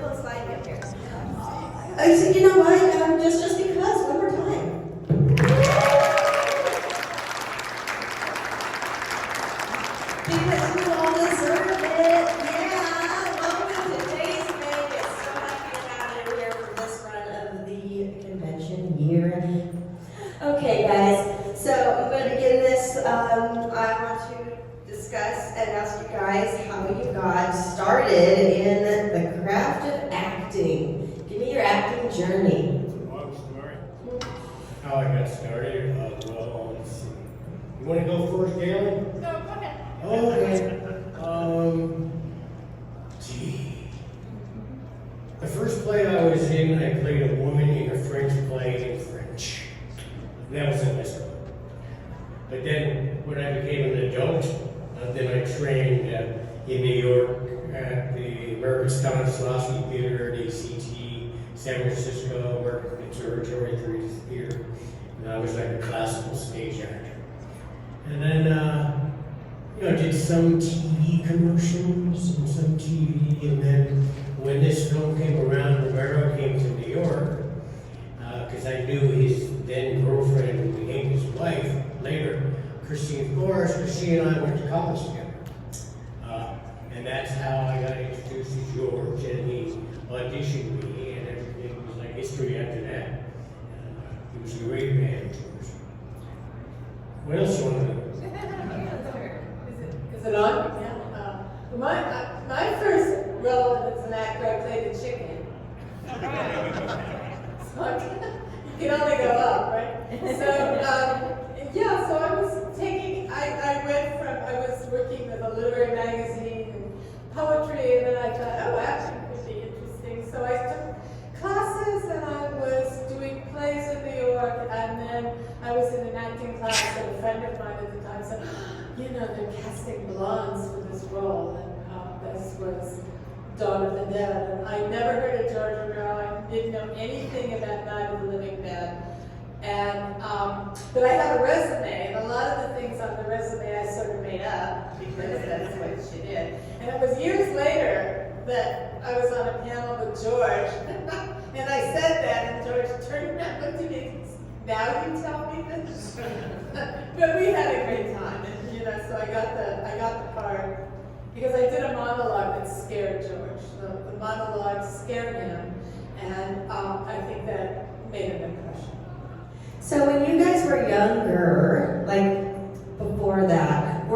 little slide up here. So you know what? Just because, one more time. Because you all deserve it. Yeah. Welcome to today's Vegas. So happy to have you here for this run of the convention year. Okay, guys. So I'm going to begin this. I want to discuss and ask you guys how you got started in the craft of acting. Give me your acting journey. Long story. How I got started? Well, let's see. You want to go first, Gaylen? No, go ahead. Okay. Gee. The first play I was in, I played a woman in a French play in French. That was in high school. But then, when I became an adult, then I trained in New York at the American Stanislavski Theater, the ACT, San Francisco, American Conservatory Theater. And I was like a classical stage actor. And then, did some TV commercials and some TV. And then when this film came around, Romero came to New York, because I knew his then girlfriend, who became his wife later, Christine Forrest. Christine and I went to college together. And that's how I got introduced to George, and he auditioned me, and everything was like history after that. He was a great man, George. What else you want to know? Is it on? Yeah. My first role as an actor, I played a chicken. So you can only go up, right? So I was taking, I was working with a literary magazine and poetry, and then I thought, oh, acting could be interesting. So I took classes, and I was doing plays in New York, and then I was in an acting class, and a friend of mine at the time said, they're casting blondes for this role, and this was Dawn of the Dead. And I never heard of George Romero. I didn't know anything about Night of the Living Dead. And, but I had a resume, and a lot of the things on the resume I sort of made up, because that's what she did. And it was years later that I was on a panel with George, and I said that, and George turned around and looked at me and said, now you tell me this? But we had a great time, and so I got the part, because I did a monologue that scared George. The monologue scared him, and I think that made an impression. So when you guys were younger, like before that,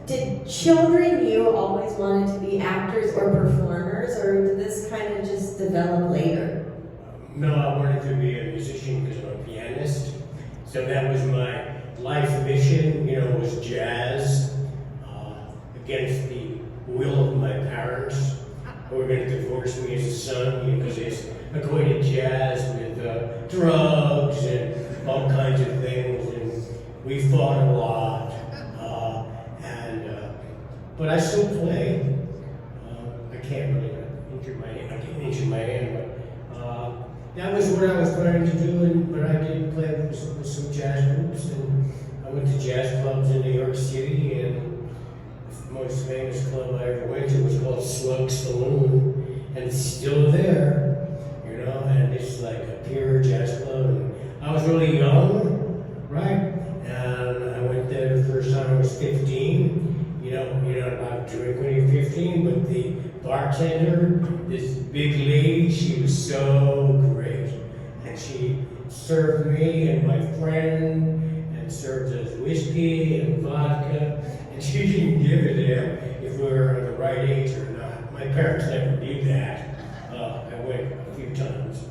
did children you always wanted to be actors or performers, or did this kind of just develop later? No, I wanted to be a musician because I'm a pianist. So that was my life mission, was jazz, against the will of my parents, who were going to divorce me as a son because they equated jazz with drugs and all kinds of things, and we fought a lot. But I still play. I can't really injure my hand. I can't injure my hand, but that was what I was trying to do. But I did play with some jazz groups, and I went to jazz clubs in New York City, and the most famous club I ever went to was called Slug Saloon, and it's still there, and it's like a pure jazz club. And I was really young, right? And I went there the first time I was 15. You're not allowed to drink when you're 15, but the bartender, this big lady, she was so great. And she served me and my friend, and served us whiskey and vodka, and she didn't give a damn if we were the right age or not. My parents never did that. I went a few times,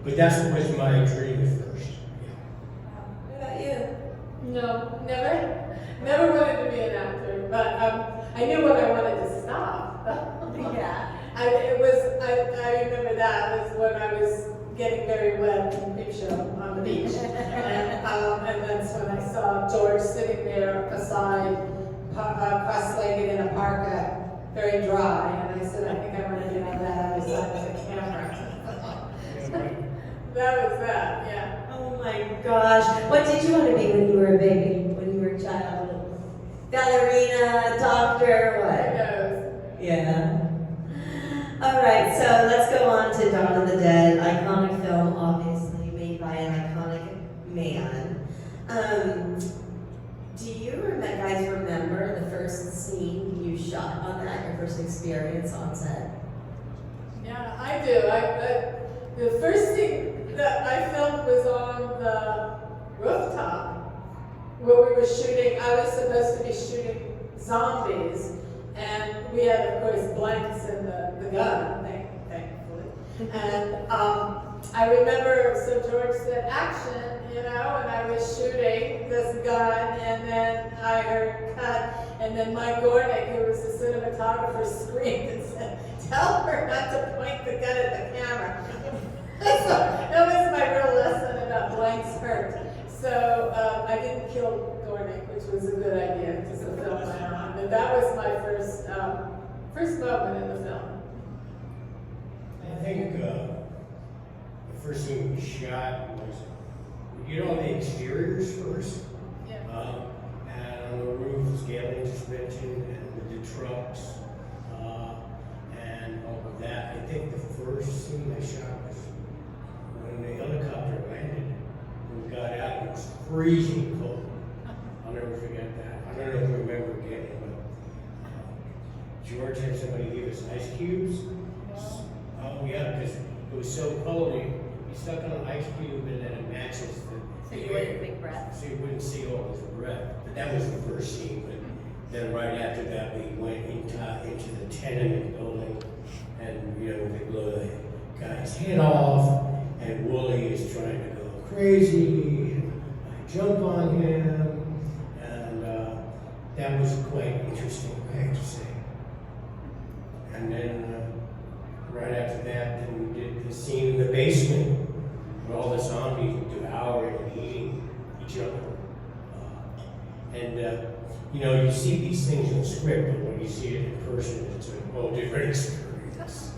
but that's what was my dream at first. What about you? No, never wanted to be an actor, but I knew when I wanted to stop. Yeah. I remember that was when I was getting very wet in Creepshow on the beach, and that's when I saw George sitting there aside, cross-legged in a parka, very dry, and I said, I think I want to get on that other side of the camera. That was that, yeah. Oh my gosh. What did you want to be when you were a baby, when you were a child? Ballerina, doctor, Who what? knows? Yeah. All right, so let's go on to Dawn of the Dead, iconic film, obviously made by an iconic man. Do you guys remember the first scene you shot on that, your first experience on set? Yeah, I do. The first thing that I filmed was on the rooftop where we were shooting. I was supposed to be shooting zombies, and we had, of course, blanks in the gun, thankfully. And I remember, so George said, action, and I was shooting this gun, and then I heard cut, and then Mike Gornick, who was the cinematographer, screamed and said, tell her not to point the gun at the camera. So that was my real lesson about blanks hurt. So I didn't kill Gornick, which was a good idea because the film went on. But that was my first moment in the film. I think the first thing we shot was we did all the exteriors first. Yeah. And on the roof, as Gaylen just mentioned, and with the trucks, and all of that. I think the first scene I shot was when the helicopter landed. We got out and it was freezing cold. I'll never forget that. I don't know if you remember Gaylen, but George had somebody give us ice cubes. Oh yeah, because it was so cold. He stuck on an ice cube and then it matches the So you wouldn't take breath? So you wouldn't see all his breath. But that was the first scene. But then right after that, we went into the tenement building, and they blow the guy's head off, and Wooly is trying to go crazy, and I jump on him, and that was quite interesting, I have to say. And then right after that, then we did the scene in the basement where all the zombies were devouring and eating each other. You see these things in script, but when you see it in person, it's a whole different experience.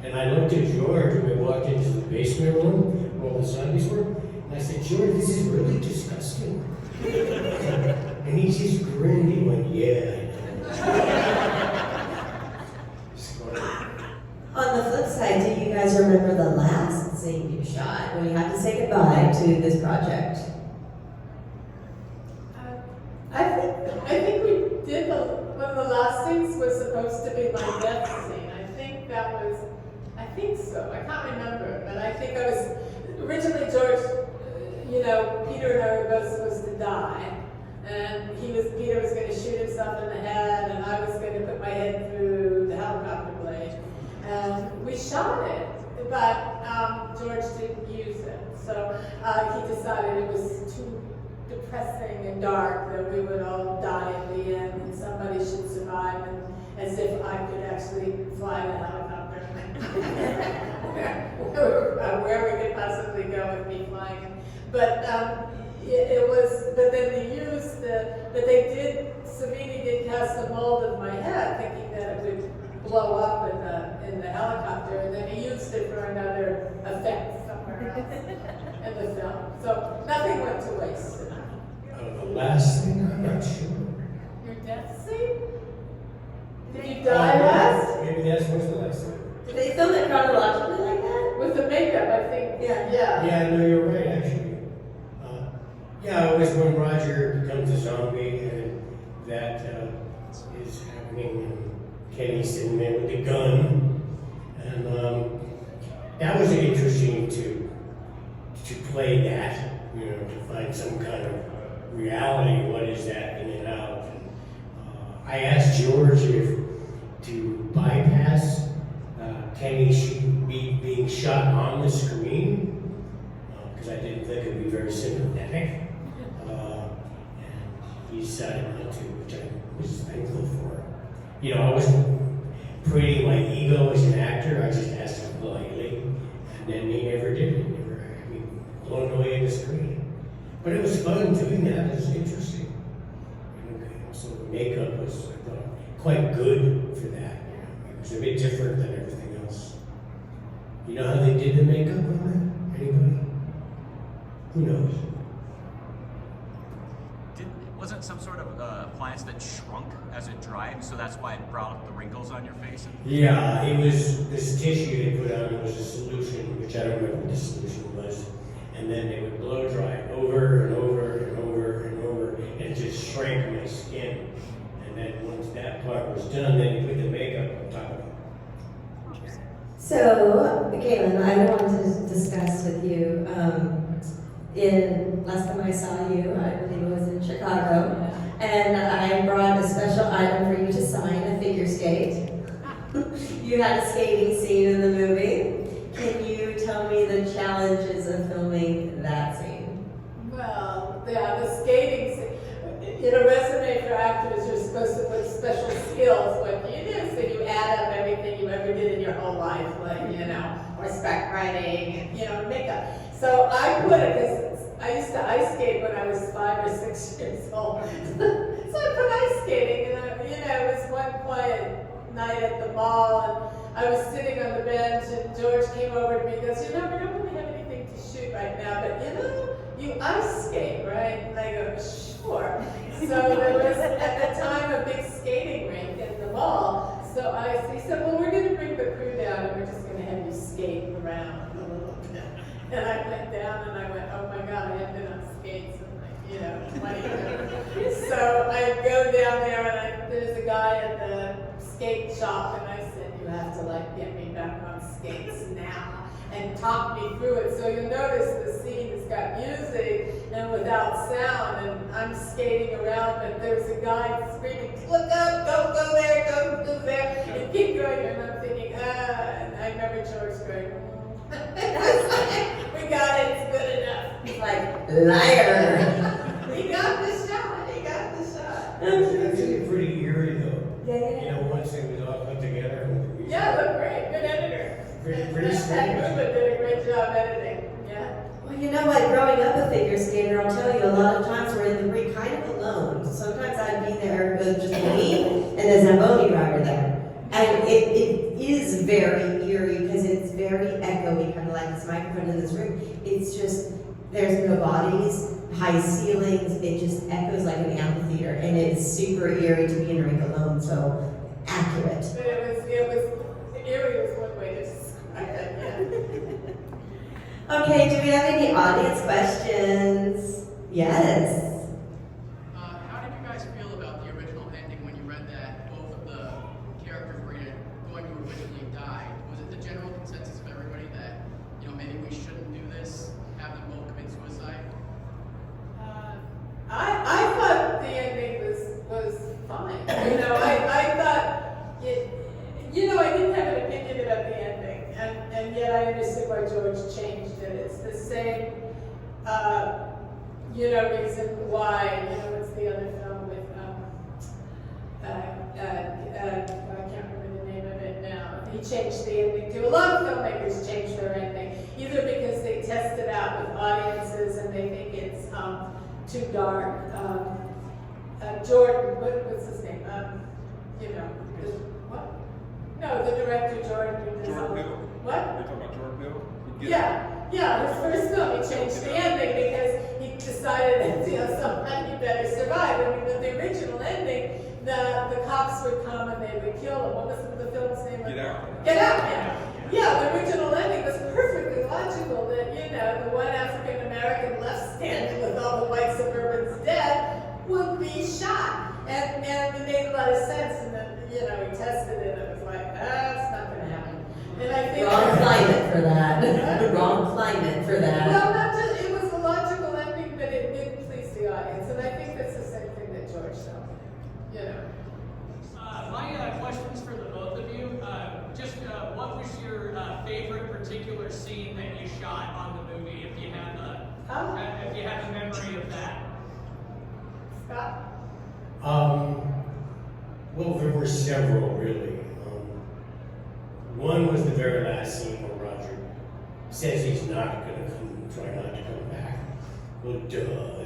And I looked at George when we walked into the basement room where all the zombies were, and I said, George, this is really disgusting. And he just grinned, he went, yeah. On the flip side, do you guys remember the last scene you shot when you had to say goodbye to this project? I think we did one of the last scenes was supposed to be my death scene. I think so. I can't remember, but I think I was originally George. Peter and I were both supposed to die, and Peter was going to shoot himself in the head, and I was going to put my head through the helicopter blade. And we shot it, but George didn't use it. So he decided it was too depressing and dark that we would all die at the end and somebody should survive, and as if I could actually fly the helicopter where we could possibly go with me flying. But but then they used but they did, Savini did cast a mold of my head thinking that it would blow up in the helicopter, and then he used it for another effect somewhere else in the film. So nothing went to waste. The last thing, I'm not sure. Your death scene? Did you die last? Maybe that's what's the last thing. Did they film it chronologically like that? With the makeup, I think. Yeah. Yeah, no, you're right, actually. It was when Roger becomes a zombie, and that is happening, and Kenny's sitting there with the gun, and that was interesting to play that, to find some kind of reality, what is that in and out. And, I asked George if to bypass Kenny being shot on the screen, because I didn't think it would be very sympathetic. And he decided not to, which I was thankful for. I wasn't parading my ego as an actor, I just asked him politely, and then he never did it. Blown away in the screen. But it was fun doing that, it was interesting. So the makeup was, I thought, quite good for that. It was a bit different than everything else. You know how they did the makeup on that? Anybody? Who knows? Wasn't some sort sort of appliance that shrunk as it dried, so that's why it brought up the wrinkles on your face? Yeah, it was this tissue they put on. It was a solution, which I don't remember what the solution was. And then they would blow dry it over and over and over and over, and it just shrank my skin. And then once that part was done, then you put the makeup on top of it. So, Gaylen, I wanted to discuss with you, last time I saw you, I believe it was in Chicago, and I brought a special item for you to sign, a figure skate. You had a skating scene in the movie. Can you tell me the challenges of filming that scene? Well, yeah, the skating scene. In a resume for actors, you're supposed to put special skills. What do you do? So you add up everything you ever did in your whole life, like, horseback riding, makeup. So I put it, because I used to ice skate when I was 5 or 6 years old. So I put ice skating, and it was one quiet night at the mall, and I was sitting on the bench, and George came over to me and goes, we don't really have anything to shoot right now, but you ice skate, right? And I go, sure. So there was, at the time, a big skating rink in the mall. So he said, well, we're going to bring the crew down, and we're just going to have you skate around a little bit. And I went down, and I went, oh my God, I haven't been on skates in 20 years. So I go down there, and there's a guy at the skate shop, and I said, you have to get me back on skates now. And talk me through it. So you'll notice the scene has got music and without sound, and I'm skating around, but there's a guy screaming, look up, go there, go there, and keep going, and I'm thinking, and I remember George going, we got it, it's good enough. He's like, liar. He got the shot. It's actually pretty eerie, though. Yeah. Once it was all put together. Yeah, look great, good editor. Pretty strange. That did a great job editing, yeah. Well, growing up a figure skater, I'll tell you, a lot of times we're in the rink kind of alone. Sometimes I'd be there with just me and the Zamboni rider there. And it is very eerie because it's very echoey, kind of like this microphone in this room. It's just, there's no bodies, high ceilings, it just echoes like an amphitheater, and it's super eerie to be in a rink alone, so accurate. But it was eerie was one way to describe it, yeah. Okay, do we have any audience questions? Yes. How did you guys feel about the original ending when you read that both of the characters were going to originally die? Was it the general consensus of everybody that, maybe we shouldn't do this, have them both commit suicide? I thought the ending was fine. I thought I didn't have an opinion about the ending, and yet I understood why George changed it. It's the same, reason why. It's the other film with I can't remember the name of it now. He changed the ending too. A lot of filmmakers change their ending, either because they test it out with audiences and they think it's too dark. Jordan, what's his name? What? No, the director Jordan. Jordan Peele. What? You're talking about Jordan Peele? Yeah. His first film, he changed the ending because he decided that sometime you better survive. I mean, with the original ending, the cops would come and they would kill him. What was the film's name? Get Out. Get Out. Yeah, the original ending was perfectly logical that, the one African American left standing with all the white suburbans dead would be shot. And it made a lot of sense. And then, he tested it and it was like, that's not going to happen. And I think Wrong climate for that. Wrong climate for that. well, not just, it was a logical ending, but it did please the audience. And I think that's the same thing that George said. My question's for the both of you. What was your favorite particular scene that you shot on the movie, if you have a memory of that? Scott? Well, there were several, really. One was the very last scene where Roger says he's not going to try not to come back. Well, duh.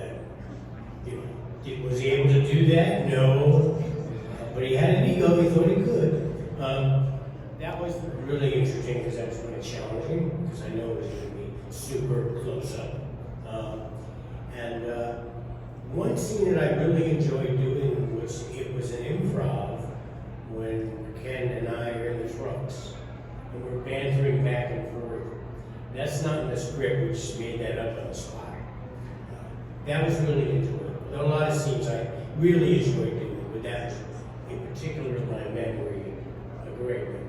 Was he able to do that? No. But he had an ego, he thought he could. That was really interesting because that was really challenging, because I know it was going to be super close up. One scene that I really enjoyed doing was, it was an improv when Ken and I are in the trucks and we're bantering back and forth. That's not in the script, we just made that up on the spot. That was really enjoyable. There are a lot of scenes I really enjoyed doing, but that was in particular in my memory, a great memory.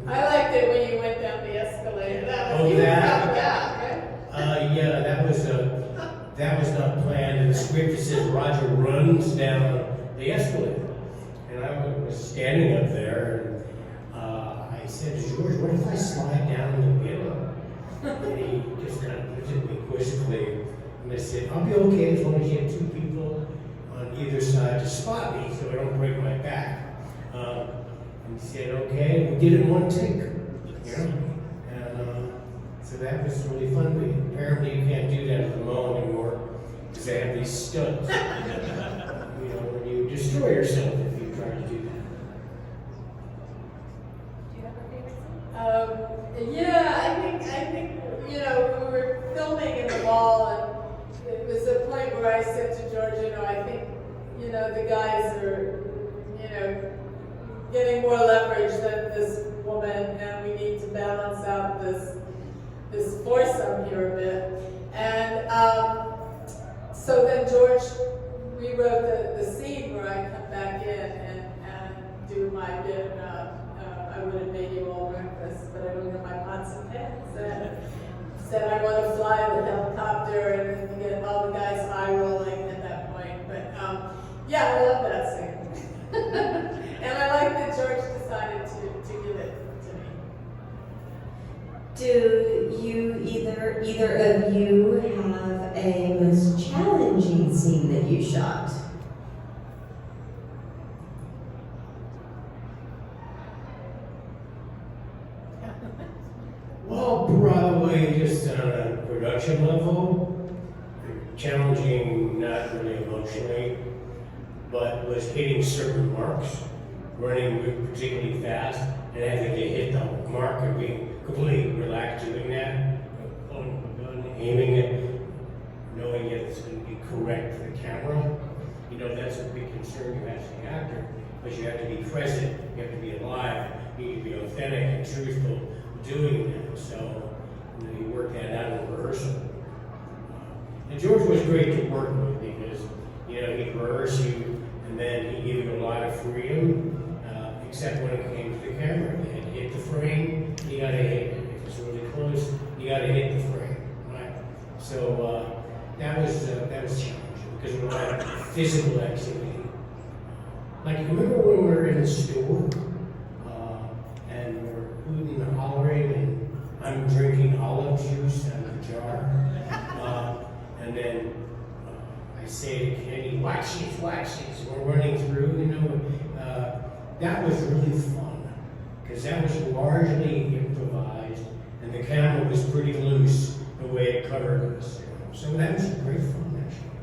I liked it when you went down the escalator. That was Oh, you that? found out, right? Yeah, that was not planned. In the script, it says Roger runs down the escalator. And I was standing up there, and I said to George, what if I slide down the middle? And he just kind of looked at me quizzically. And I said, I'll be okay as long as you have two people on either side to spot me so I don't break my back. And he said, okay, we did it in one take, you know? And so that was really fun, but apparently you can't do that at the mall anymore because they have these stunts. You know, when you destroy yourself if you try to do that. Do you have a favorite scene? Yeah, I think, you know, we were filming in the mall, and it was a point where I said to George, you know, I think, you know, the guys are, you know, getting more leverage than this woman, and we need to balance out this foursome here a bit. And so then George rewrote the scene where I come back in and do my bit about I would have made you all breakfast, but I don't have my pots and pans. And said I want to fly the helicopter, and then get all the guys eye rolling at that point. But yeah, I love that scene. And I like that George decided to give it to me. Do you either of you have a most challenging scene that you shot? Well, Broadway, just on a production level, challenging, not really emotionally, but was hitting certain marks, running particularly fast, and having to hit the mark and being completely relaxed doing that, pulling the gun, aiming it, knowing it's going to be correct for the camera. You know, that's a big concern you have as an actor, because you have to be present, you have to be alive, you need to be authentic and truthful doing that. So, you know, you work that out in rehearsal. And George was great to work with because, you know, he'd rehearse you, and then he gave you a lot of freedom, except when it came to the camera. You had to hit the frame, you gotta hit it. If it's really close, you gotta hit the frame, right? So that was challenging because we had physical activity. Like, remember when we were in the store, and we were hooting and hollering, and I'm drinking olive juice out of a jar, and then I say to Kenny, watch this, we're running through, you know. That was really fun, because that was largely improvised, and the camera was pretty loose the way it covered us. So that was great fun, actually.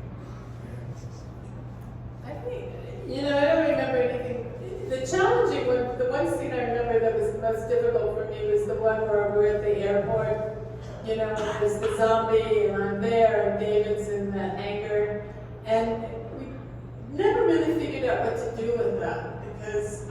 I think, you know, I don't remember anything. The challenging one, the one scene I remember that was the most difficult for me was the one where we're at the airport. You know, there's the zombie, and I'm there, and David's in that hangar. And we never really figured out what to do with that, because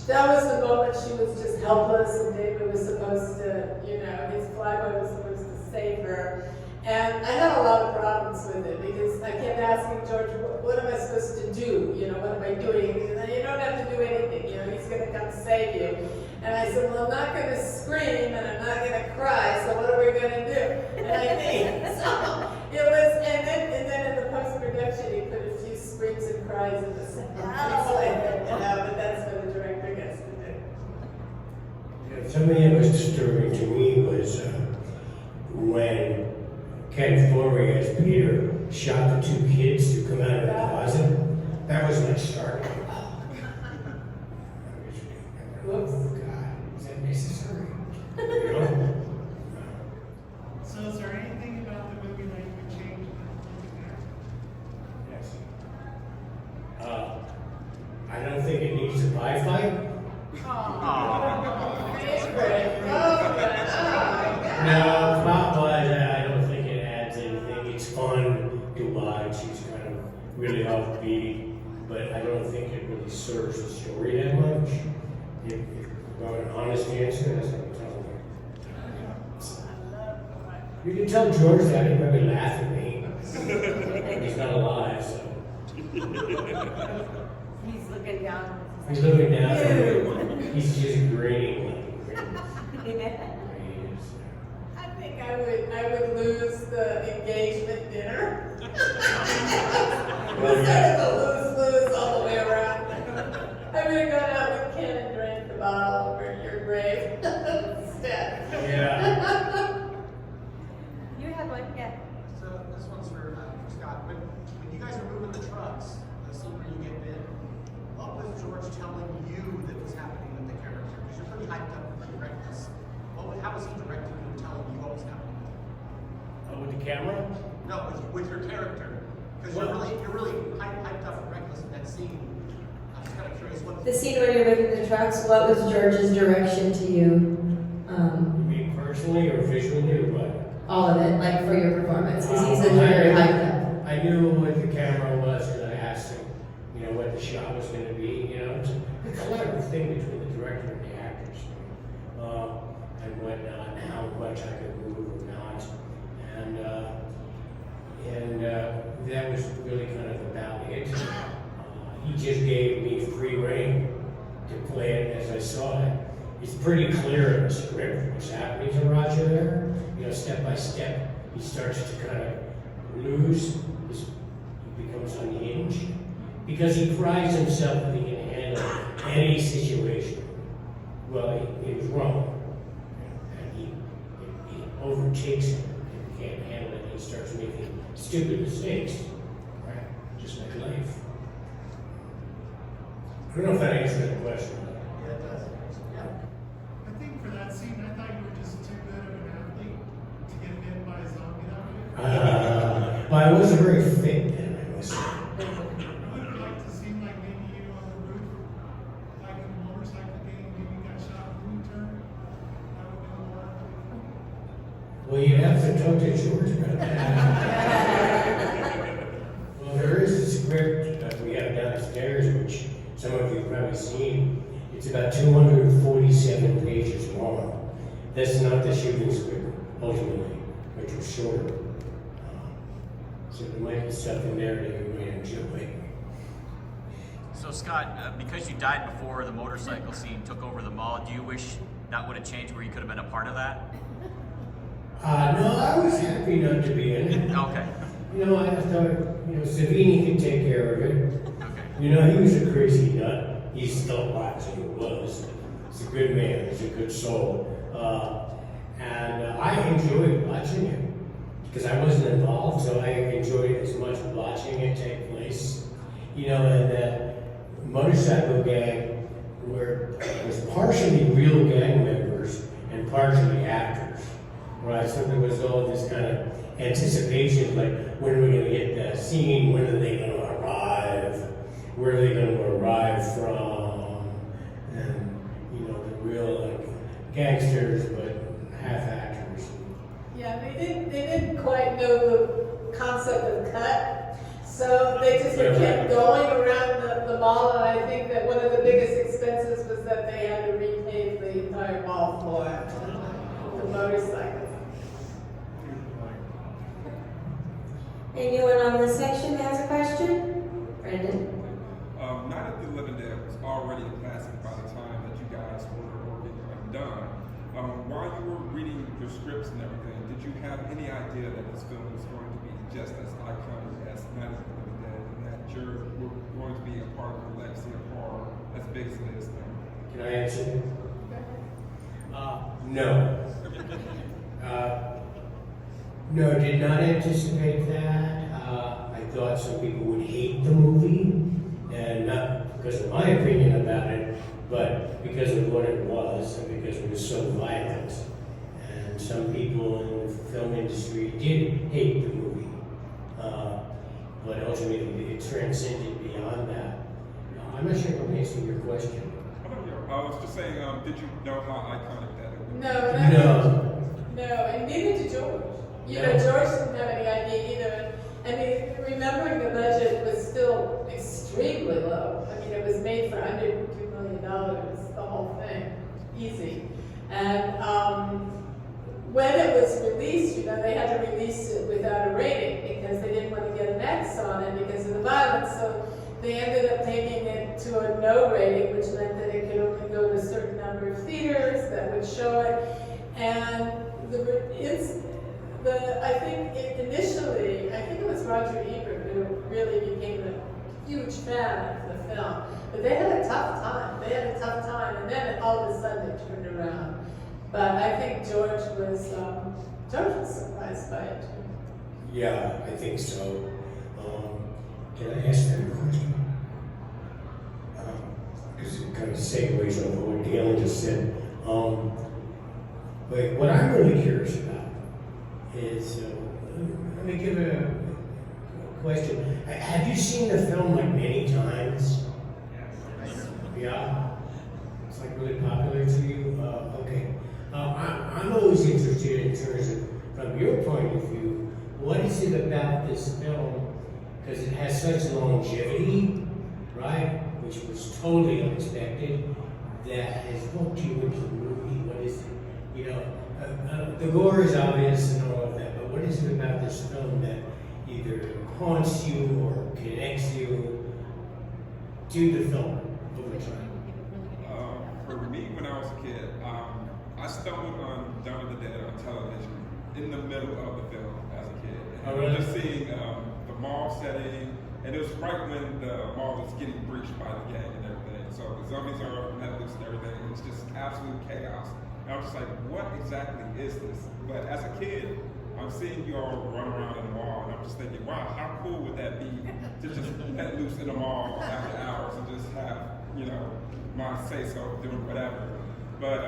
that was the moment she was just helpless, and David was supposed to, you know, his flyboy was supposed to save her. And I had a lot of problems with it because I kept asking George, what am I supposed to do? You know, what am I doing? He said, you don't have to do anything. You know, he's going to come save you. And I said, well, I'm not going to scream and I'm not going to cry. So what are we going to do? And I think so. It was, and then in the post-production, he put a few screams and cries in the sentence. You know, but that's what the director gets to do. Yeah, something that was disturbing to me was when Ken Forey as Peter shot the two kids to come out of the closet. That was my start. Whoops. Oh God, is that necessary? You know? So is there anything about the movie that you would change? Yes. I don't think it needs a pie fight. No, plot-wise, I don't think it adds anything. It's fun. but I don't think it really serves the story that much. If about an honest answer, that's what I'm telling you. You can tell George that, he'd probably laugh at me. He's not alive, so. He's looking down. He's looking down at me. He's just grinning. I think I would lose the engagement dinner. Well, It's yeah. sort of a lose-lose all the way around. I would have gone out with Ken and drank the bottle over your grave instead. Yeah. You have one, yeah. So this one's for Scott. When you guys are moving the trucks, the scene where you get bit, what was George telling you that was happening with the character? Because you're pretty hyped up and reckless. How was he directing you and telling you what was happening? With the camera? No, with your character. Because you're really hyped up and reckless in that scene. I'm just kind of curious what. The scene when you're moving the trucks, what was George's direction to you? Me personally or visually or what? All of it, like for your performance, because he's a very hyped up. I knew what the camera was, and I asked him, what the shot was going to be. It's a collaborative thing between the director and the actors, and whatnot, and how much I could move or not, and that was really kind of about it. He just gave me free rein to play it as I saw it. It's pretty clear in the script what's happening to Roger there. Step by step, he starts to kind of lose. He becomes unhinged because he prides himself that he can handle any situation. Well, he was wrong, and he overtakes him and he can't handle it. And he starts making stupid mistakes, right? Just like life. I don't know if that answers the question. Yeah, it does. Yeah. I think for that scene, I thought you were just too good of an athlete to get bit by a zombie that way. But I wasn't very fit then. I was. I would have liked to see like maybe you on the roof, like in a motorcycle game, maybe you got shot in the turn. That would have been more. Well, you have to talk to George about that. Well, there is a script that we have downstairs, which some of you have probably seen. It's about 247 pages long. That's not the shooting script, ultimately, which was shorter. So there might be stuff in there that you might enjoy. So Scott, because you died before the motorcycle scene took over the mall, do you wish that would have changed where you could have been a part of that? No, I was happy not to be in it. Okay. I thought, Savini could take care of it. Okay. He was a crazy nut. He's still watching, he was. He's a good man, he's a good soul. And I enjoyed watching it because I wasn't involved, so I enjoyed as much watching it take place. And that motorcycle gang was partially real gang members and partially actors, right? So there was all this kind of anticipation, like, when are we going to get that scene? When are they going to arrive? Where are they going to arrive from? And, the real, gangsters, but half actors. Yeah, they didn't quite know the concept of cut, so they just kept going around the mall, and I think that one of the biggest expenses was that they had to repave the entire mall floor, the motorcycles. Anyone on this section has a question? Brendan? Night of the Living Dead was already a classic by the time that you guys were working done. While you were reading your scripts and everything, did you have any idea that this film was going to be just as iconic as Night of the Living Dead, and that you're going to be a part of the legacy of horror as big as it is now? Can I answer? No. No, did not anticipate that. I thought some people would hate the movie, and not because of my opinion about it, but because of what it was, and because it was so violent. And some people in the film industry did hate the movie, but ultimately it transcended beyond that. I'm not sure if I'm answering your question. I was just saying, did you know how iconic that was? No, and neither did George. George didn't have any idea either. I mean, remembering the budget was still extremely extremely low. I mean, it was made for under $2 million, the whole thing, easy. And when it was released, you know, they had to release it without a rating because they didn't want to get an X on it because of the violence. So they ended up taking it to a no rating, which meant that it could only go to a certain number of theaters that would show it. And I think initially, I think it was Roger Ebert who really became a huge fan of the film. But they had a tough time. And then all of a sudden it turned around. But I think George was surprised by it too. Yeah, I think so. Can I ask them a question? Because it kind of segues over what Gaylen just said. But what I'm really curious about is, let me give a question. Have you seen the film like many times? Yes. Yeah? It's like really popular to you? Okay. I'm always interested in terms of, from your point of view, what is it about this film, because it has such longevity, right, which was totally unexpected, that has hooked you into the movie? What is it? You know, the gore is obvious and all of that, but what is it about this film that either haunts you or connects you to the film over time? For me, when I was a kid, I stumbled on Dawn of the Dead on television in the middle of the film as a kid. Oh, really? Just seeing the mall setting, and it was right when the mall was getting breached by the gang and everything. So the zombies are let loose and everything. It was just absolute chaos. And I was just like, what exactly is this? But as a kid, I'm seeing you all run around in the mall, and I'm just thinking, wow, how cool would that be to just let loose in the mall after hours and just have, you know, my say-so, doing whatever. But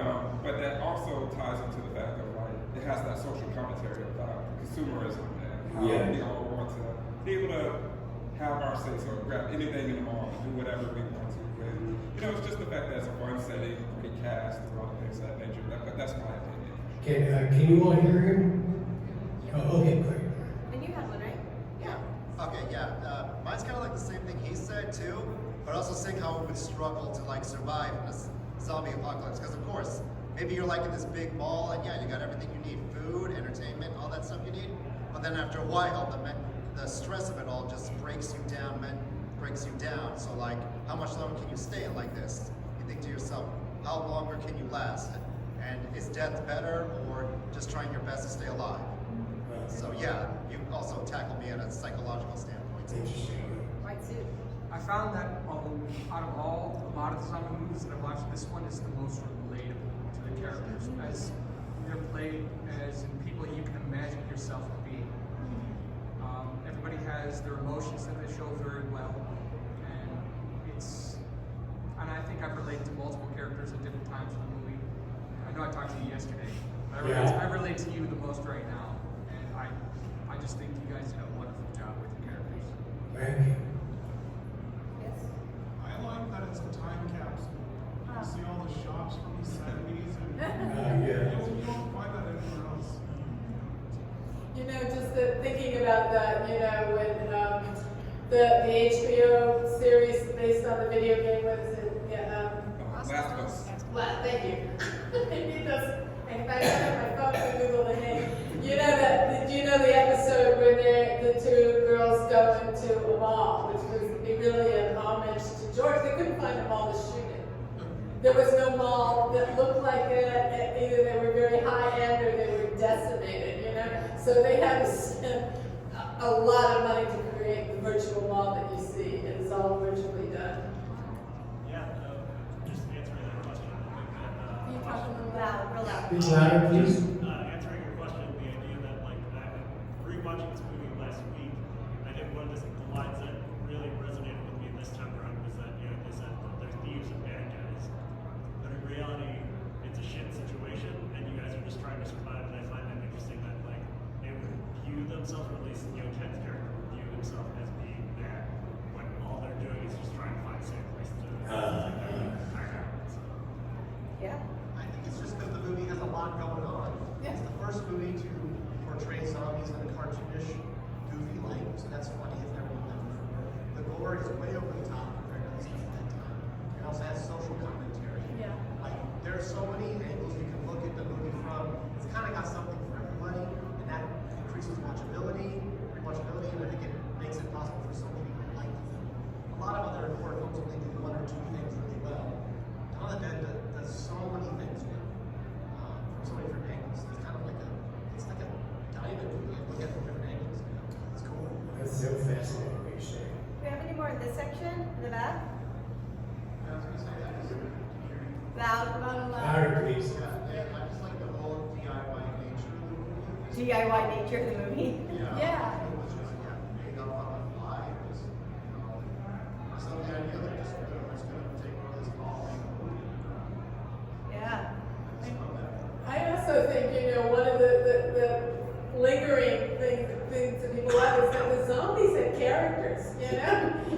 that also ties into the fact of, like, it has that social commentary about consumerism and how we all want to be able to have our say-so, grab anything in the mall and do whatever we want to. And, you know, it's just the fact that it's a fun setting, great cast, and all the things of that nature. That's my opinion. Can you all hear him? Oh, okay, great. And you have one, right? Yeah. Okay, yeah. Mine's kind of like the same thing he said too, but also seeing how we would struggle to like survive in this zombie apocalypse. Because of course, maybe you're like in this big mall and yeah, you got everything you need, food, entertainment, all that stuff you need. But then after a while, the stress of it all just breaks you down. So like, how much longer can you stay in like this? You think to yourself, how longer can you last? And is death better or just trying your best to stay alive? So yeah, you also tackle me at a psychological standpoint. Interesting. White suit. I found that out of a lot of the zombie movies that I've watched, this one is the most relatable to the characters, as they're played as in people you can imagine yourself being. Everybody has their emotions that they show very well, and I think I've related to multiple characters at different times in the movie. I know I talked to you yesterday, but I relate to you the most right now, and I just think you guys did a wonderful job with your characters. Thank you. Yes. I like that it's a time capsule. You see all the shops from the 70s Yeah. you don't find that anywhere else. You know, just thinking about that, you know, when the HBO series based on the video game, what is it? Yeah, Last of Us. Well, thank you. It does. In fact, I have my phone to Google the name. You know that? Did you know the episode where the two girls go into a mall, which was really an homage to George? They couldn't find a mall to shoot it. There was no mall that looked like it. Either they were very high end or they were decimated. You know, so they had to spend a lot of money to create the virtual mall that you see. It is all virtually done. Yeah, just answering that question. Can you talk a little loud, real loud? Please louder, please. Answering your question, the idea that like rewatching this movie last week, I think one of the lines that really resonated with me this time around was that they said that they're thieves and bad guys, but in reality, it's a shit situation, and you guys are just trying to survive. And I find that interesting that like they would view themselves, or at least Ken's character would view himself as being bad, when all they're doing is just trying to find a safe place to Yeah. I think it's just because the movie has a lot going on. Yeah. It's the first movie to portray zombies in a cartoonish, goofy light, so that's funny if everyone done before. The gore is way over the top. this section in the back. I was gonna say that is Loud, loud, loud. Louder, please. yeah, I just like the whole DIY nature of the movie. DIY nature of the movie. Yeah. It was just made up on the fly. It was, so the idea that just was gonna take over this ball. Yeah. I also think, one of the lingering things that people have is that the zombies had characters,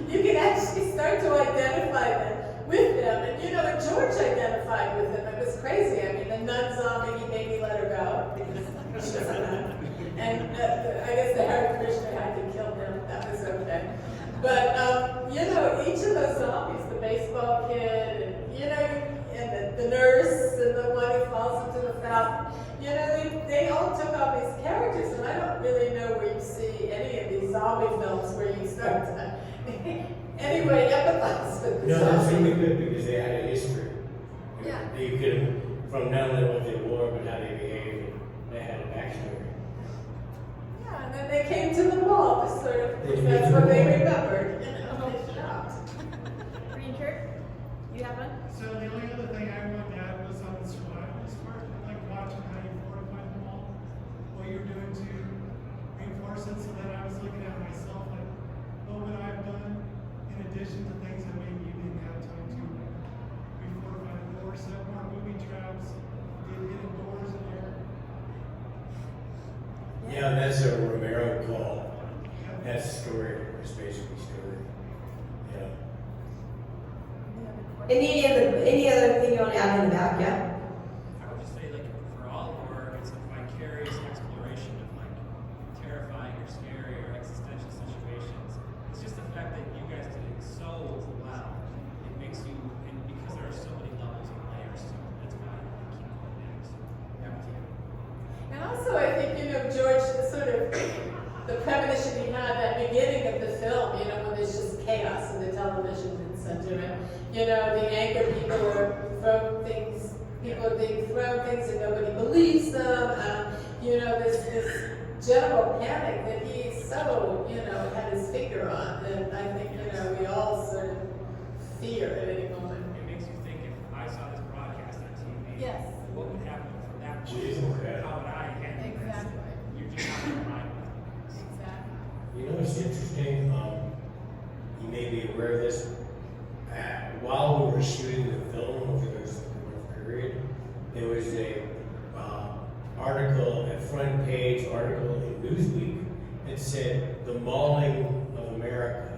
You can actually start to identify them with them. And, and George identified with them. It was crazy. I mean, the nun zombie, he made me let her go because she was a nun. And I guess the Hare Krishna had to kill him. That was okay. But, each of those zombies, the baseball kid, and the nurse, and the one who falls into the fountain, they all took on these characters, and I don't really know where you see any of these zombie films where you start to, anyway, empathize with the No, that's zombies. really good because they had a history. Yeah. You could, from not only what they wore, but how they behaved, they had a backstory. Yeah, and then they came to the mall to sort of, They that's came to what the they mall. remembered, they shopped. Green shirt? You have one? So the only other thing I wanted to add was on the survivalist part, like watching how you fortify the wall, what you're doing to reinforce it, so that I was looking at myself like, what would I have done in addition to things that maybe you didn't have time to refortify the doors, set more movie traps, did hidden doors in there. Yeah, that's a Romero call. That's story, it's basically story. Yeah. Any other thing you want to add in the back? Yeah. I would just say, like, for all of our work, it's a vicarious exploration of, like, terrifying or scary or existential situations. It's just the fact that you guys did it so well. It makes you, and because there are so many levels and layers to it, that's why I keep going next. Back to you. And also, I think, George, sort of the premonition he had at the beginning of the film, when there's just chaos in the television center, and, the anger people are throwing things, people are being thrown things and nobody believes them, this general panic that he so, had his finger on, and I think, we all sort of fear at any moment. It makes you think, if I saw this broadcast on TV, Yes. what would happen from that point Jesus, forward? yeah. How would I handle this? Exactly. You're just not in mind. Exactly. You know, it's interesting, you may be aware of this. While we were shooting the film over this period, there was a article, a front page article in Newsweek that said the mauling of America,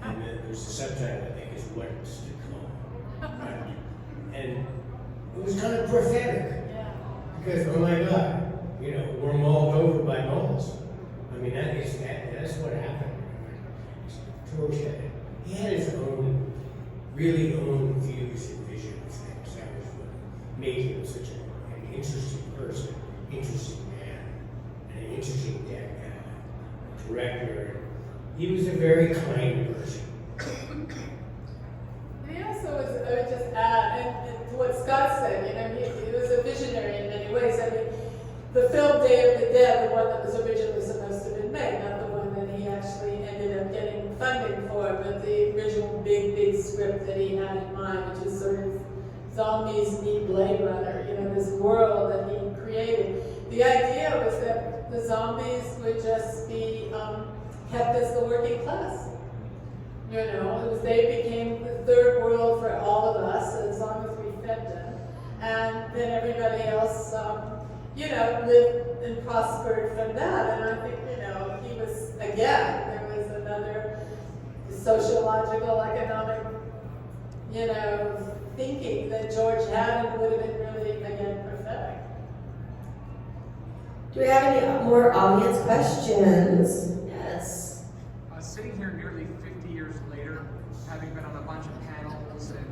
and then there's a subtitle, I think, is what's to come. Right? And it was kind of prophetic. Yeah. Because, oh my God, we're mauled over by malls. I mean, that's what happened. George he had his own, really own views and visions of things. That was what made him such an interesting person, interesting man, and an interesting director. He was a very kind person. And he also was, I would just add, and to what Scott said, he was a visionary in many ways. I mean, the film Day of the Dead, the one that was originally supposed to have been made, not the one that he actually ended up getting funding for, but the original big script that he had in mind, which is sort of zombies meet Blade Runner, this world that he created. The idea was that the zombies would just be kept as the working class. They became the third world for all of us, as long as we fed them. And then everybody else, lived and prospered from that. And I think, he was, again, there was another sociological, economic, thinking that George had and would have been really, again, prophetic. Do we have any more audience questions? Yes. Sitting here nearly 50 years later, having been on a bunch of panels and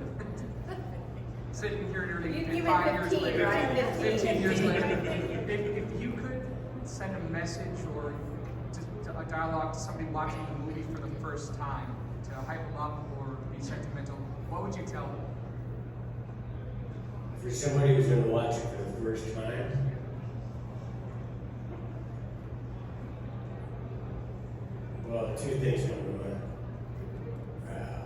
sitting here nearly You were 5 years 15, later, right? 15 years later, if you could send a message or a dialogue to somebody watching the movie for the first time to hype them up or be sentimental, what would you tell them? For somebody who's going to watch it for the first time, well, two things come to mind.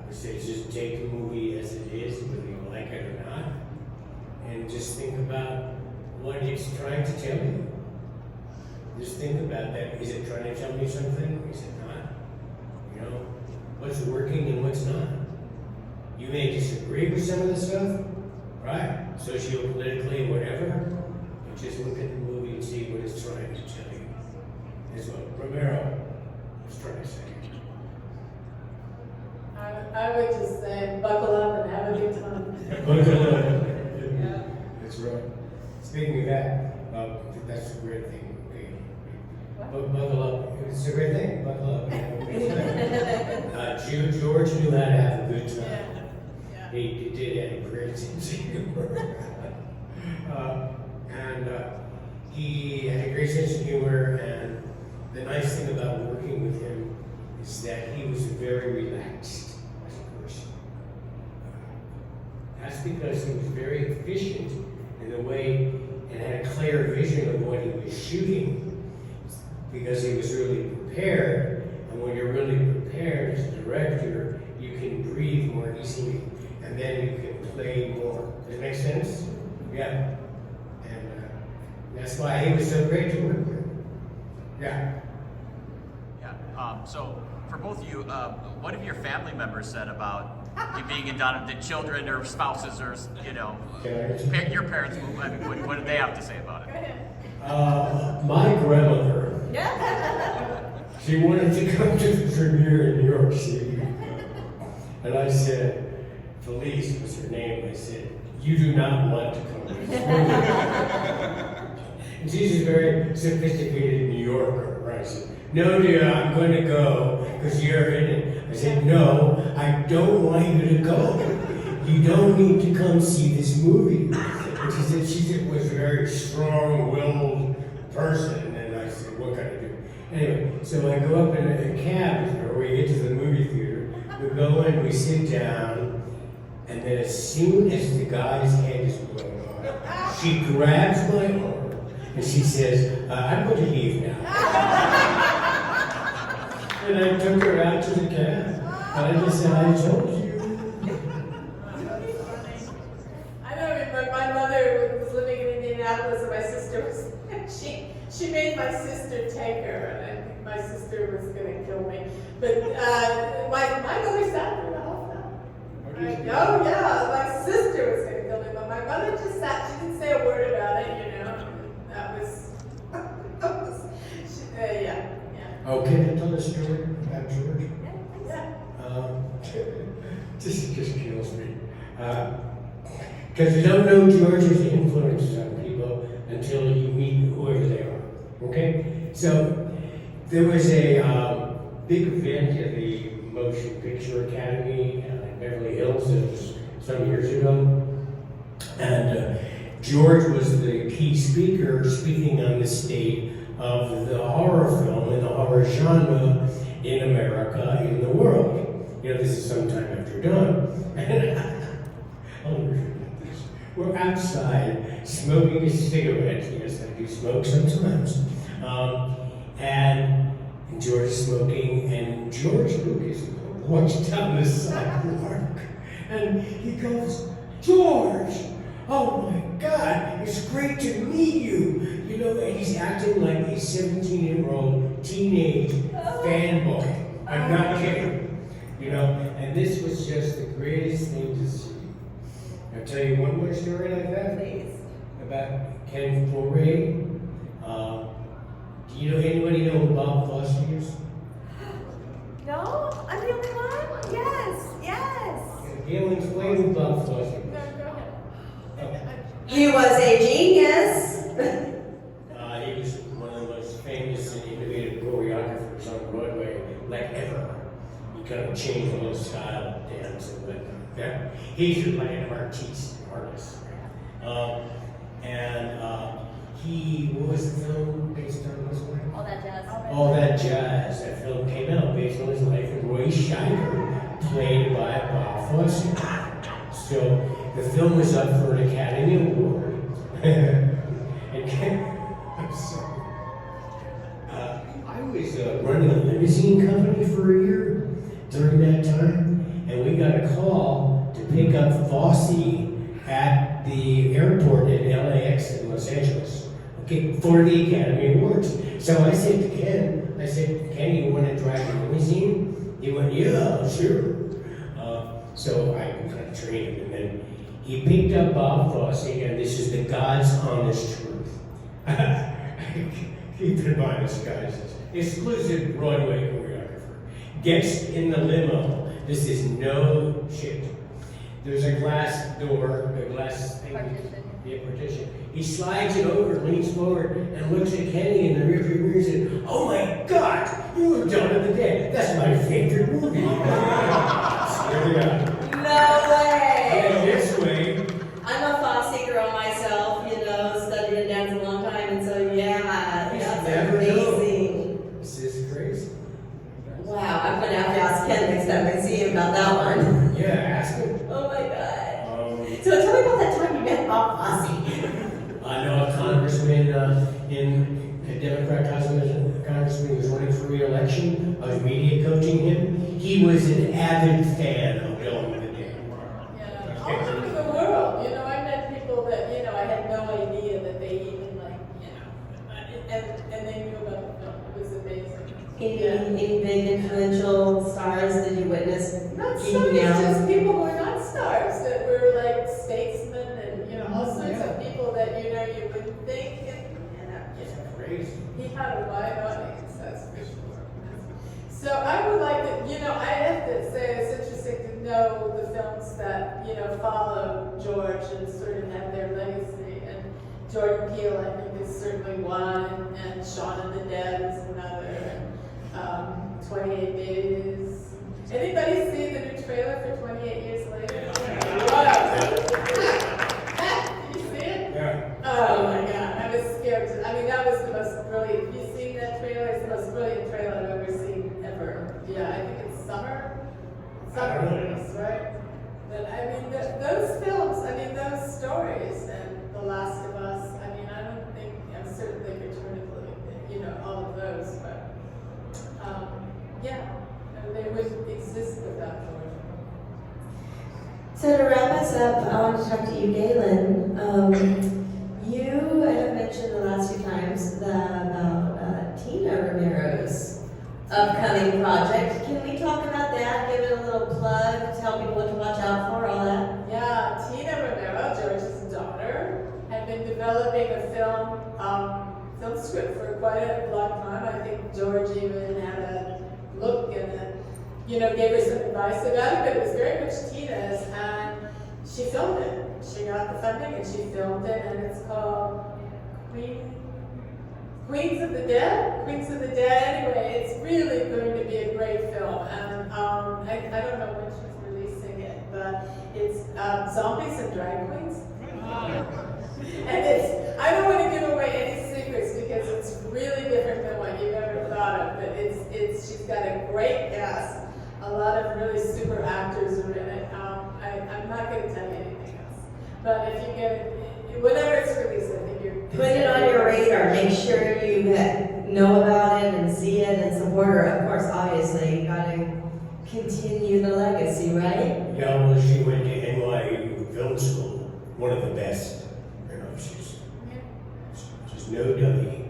I said, just take the movie as it is, whether you like it or not, and just think about what it's trying to tell you. Just think about that. Is it trying to tell me something? Is it not? You know, what's working and what's not? You may disagree with some of the stuff, right? Socio-politically, whatever, but just look at the movie and see what it's trying to tell you. That's what Romero was trying to say. I would just say, buckle up and have a good time. Buckle up. Yeah. That's right. Speaking of that, that's a great thing. Okay. Buckle up. It's a great thing. Buckle up. George knew how to have a good time. Yeah. He did have a great sense of humor. He had a great sense of humor, and the nice thing about working with him is that he was very relaxed as a person. That's because he was very efficient in the way and had a clear vision of what he was shooting, because he was really prepared. And when you're really prepared as a director, you can breathe more easily, and then you can play more. Does it make sense? Yeah. And that's why he was so great to work with. Yeah. Yeah. So for both of you, what have your family members said about you being in Donna? The children or spouses or your parents? What did they have to say about it? My grandmother. She wanted to come to the premiere in New York City, and I said, Felice was her name. I said, you do not want to come to this movie. And she's a very sophisticated New Yorker, right? I said, no, dear, I'm going to go because you're in it. I said, no, I don't want you to go. You don't need to come see this movie. And she said, was a very strong-willed person, and I said, what can I do? Anyway, so I go up in a cab with her. We get to the movie theater. We go in, we sit down, and then as soon as the guy's head is blown off, she grabs my arm and she says, I'm going to leave now. And I took her out to the cab, and I just said, I told you. I know my mother was living in Indianapolis, and my sister was, she made my sister take her, and I think my sister was going to kill me. But my mother sat through the whole film. Oh yeah, my sister was going to kill me, but my mother just sat. She didn't say a word about it, you know. That was, yeah. Oh, can I tell a story about George? Yeah. This just kills me. Because you don't know George's influences on people until you meet whoever they are. Okay? So, there was a big event at the Motion Picture Academy in Beverly Hills. It was some years ago. And George was the key speaker, speaking on the state of the horror film and the horror genre in America, in the world. You know, this is sometime after dawn. I'll never forget this. We're outside smoking a cigarette. Yes, I do smoke sometimes. And George is smoking, and George Lucas walks down the sidewalk, and he goes, George! Oh my God, it's great to meet you. You know, and he's acting like a 17-year-old teenage fanboy. I'm not kidding. You know, and this was just the greatest thing to see. I'll tell you one more story like that. Please. About Ken Foray. Do you know anybody know who Bob Fosse is? No? I'm the only one? Yes. Gaylen, explain who Bob Fosse is. No, go ahead. He was a genius. He was one of the most famous and innovative choreographers on Broadway, like ever. He kind of changed the whole style of dance and whatnot. Yeah? He's like an artist. What was the film based on this one? All That Jazz. All That Jazz. That film came out based on his life, and Roy Scheider played by Bob Fosse. So the film was up for an Academy Award. I'm sorry. I was running a limousine company for a year during that time, and we got a call to pick up Fosse at the airport in LAX in Los Angeles, okay, for the Academy Awards. So I said to Ken, Ken, you want to drive the limousine? He went, yeah, sure. So I kind of trained him, and then he picked up Bob Fosse, and this is the God's honest truth. Keep in mind, this guy's exclusive Broadway choreographer. Gets in the limo. This is no shit. There's a glass door, a glass thing, partition. He slides it over, leans forward, and looks at Kenny in the rearview mirror and said, "Oh my God, you were Dawn of the Dead. That's my favorite movie." Swear to God. No way! And this way, I'm a Fosse girl myself, studied and danced a long time, and so yeah, that's never amazing. know. This is crazy. Wow, I'm gonna have to ask Ken next time I see him about that one. Yeah, ask him. Oh my God. So tell me about that time you met Bob Fosse. I know a congressman in a Democrat congressman who was running for re-election. I was media coaching him. He was an avid fan of Dawn of the Dead. Yeah, all over the world. I met people that, I had no idea that they even and they knew about the film. It was amazing. Any big influential stars did you witness? Not geeking stars, out? just people who were not stars, that were like statesmen and, all sorts of people that, you wouldn't think. Crazy. He had a wide audience, that's for sure. So I would like to, I have to say it's interesting to know the films that, follow George and sort of have their legacy. And Jordan Peele, I think, is certainly one, and Shaun of the Dead is another, and 28 Days. Anybody see the new trailer for 28 Years Later? Wow. Did you see it? Yeah. Oh my God, I was scared. That was the most brilliant. Have you seen that trailer? It's the most brilliant trailer I've ever seen, ever. Yeah, I think it's Summer Days, right? But those films, those stories, and The Last of Us, I don't think, I'm certain they could turn into, all of those, but, yeah, they wouldn't exist without George. So to wrap us up, I want to talk to you, Gaylen. You have mentioned the last few times about Tina Romero's upcoming project. Can we talk about that? Give it a little plug, tell people what to watch out for, all that? Yeah, Tina Romero, George's daughter, had been developing a film script for quite a long time. I think George even had a look and gave her some advice about it, but it was very much Tina's, and she filmed it. She got the funding and she filmed it, and it's called Queens of the Dead? Queens of the Dead. Anyway, it's really going to be a great film, and I don't know when she's releasing it, but it's zombies and drag queens. And I don't want to give away any secrets because it's really different than what you've ever thought of, but she's got a great cast. A lot of really super actors are in it. I'm not going to tell you anything else. But if you get it, whenever it's released, I think you're... Put it on your radar. Make sure you know about it and see it and support her. Of course, obviously, you got to continue the legacy, right? Yeah, well, she went to NYU Film School, one of the best. She's no dummy.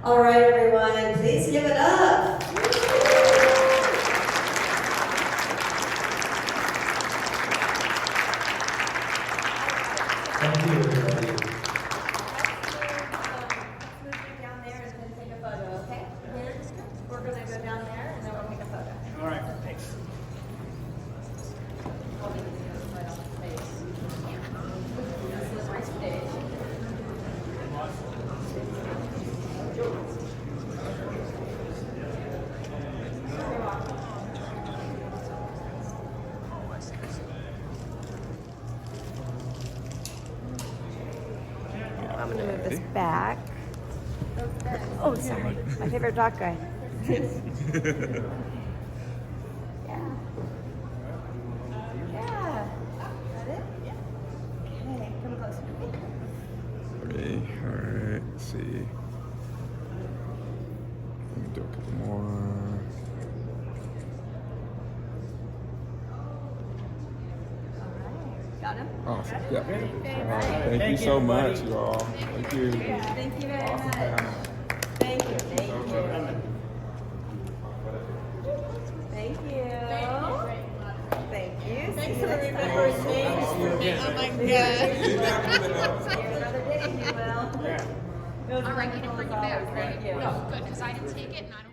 All right, everyone, please give it up. Thank you, everybody. Let's move you down there and then take a photo, okay? We're going to go down there and then we'll take a photo. All right, thanks. I'm gonna move this back. Oh, sorry. My favorite doc guy. Yeah. Yeah. Got it? Yeah. Okay, come closer. Okay, alright, let's see. Let me do a couple more. got him? Awesome. Yeah. Great. Thank you so much, y'all. Thank you. Thank you very Awesome much. panel. Thank you. Thank you. Thank you. Thank you. Thanks See for you next time. remembering names for me. Oh my God. Here's another day, if you will. Yeah. It was All right, you didn't bring it back, right? Thank you. No, good, because I didn't take it and I don't.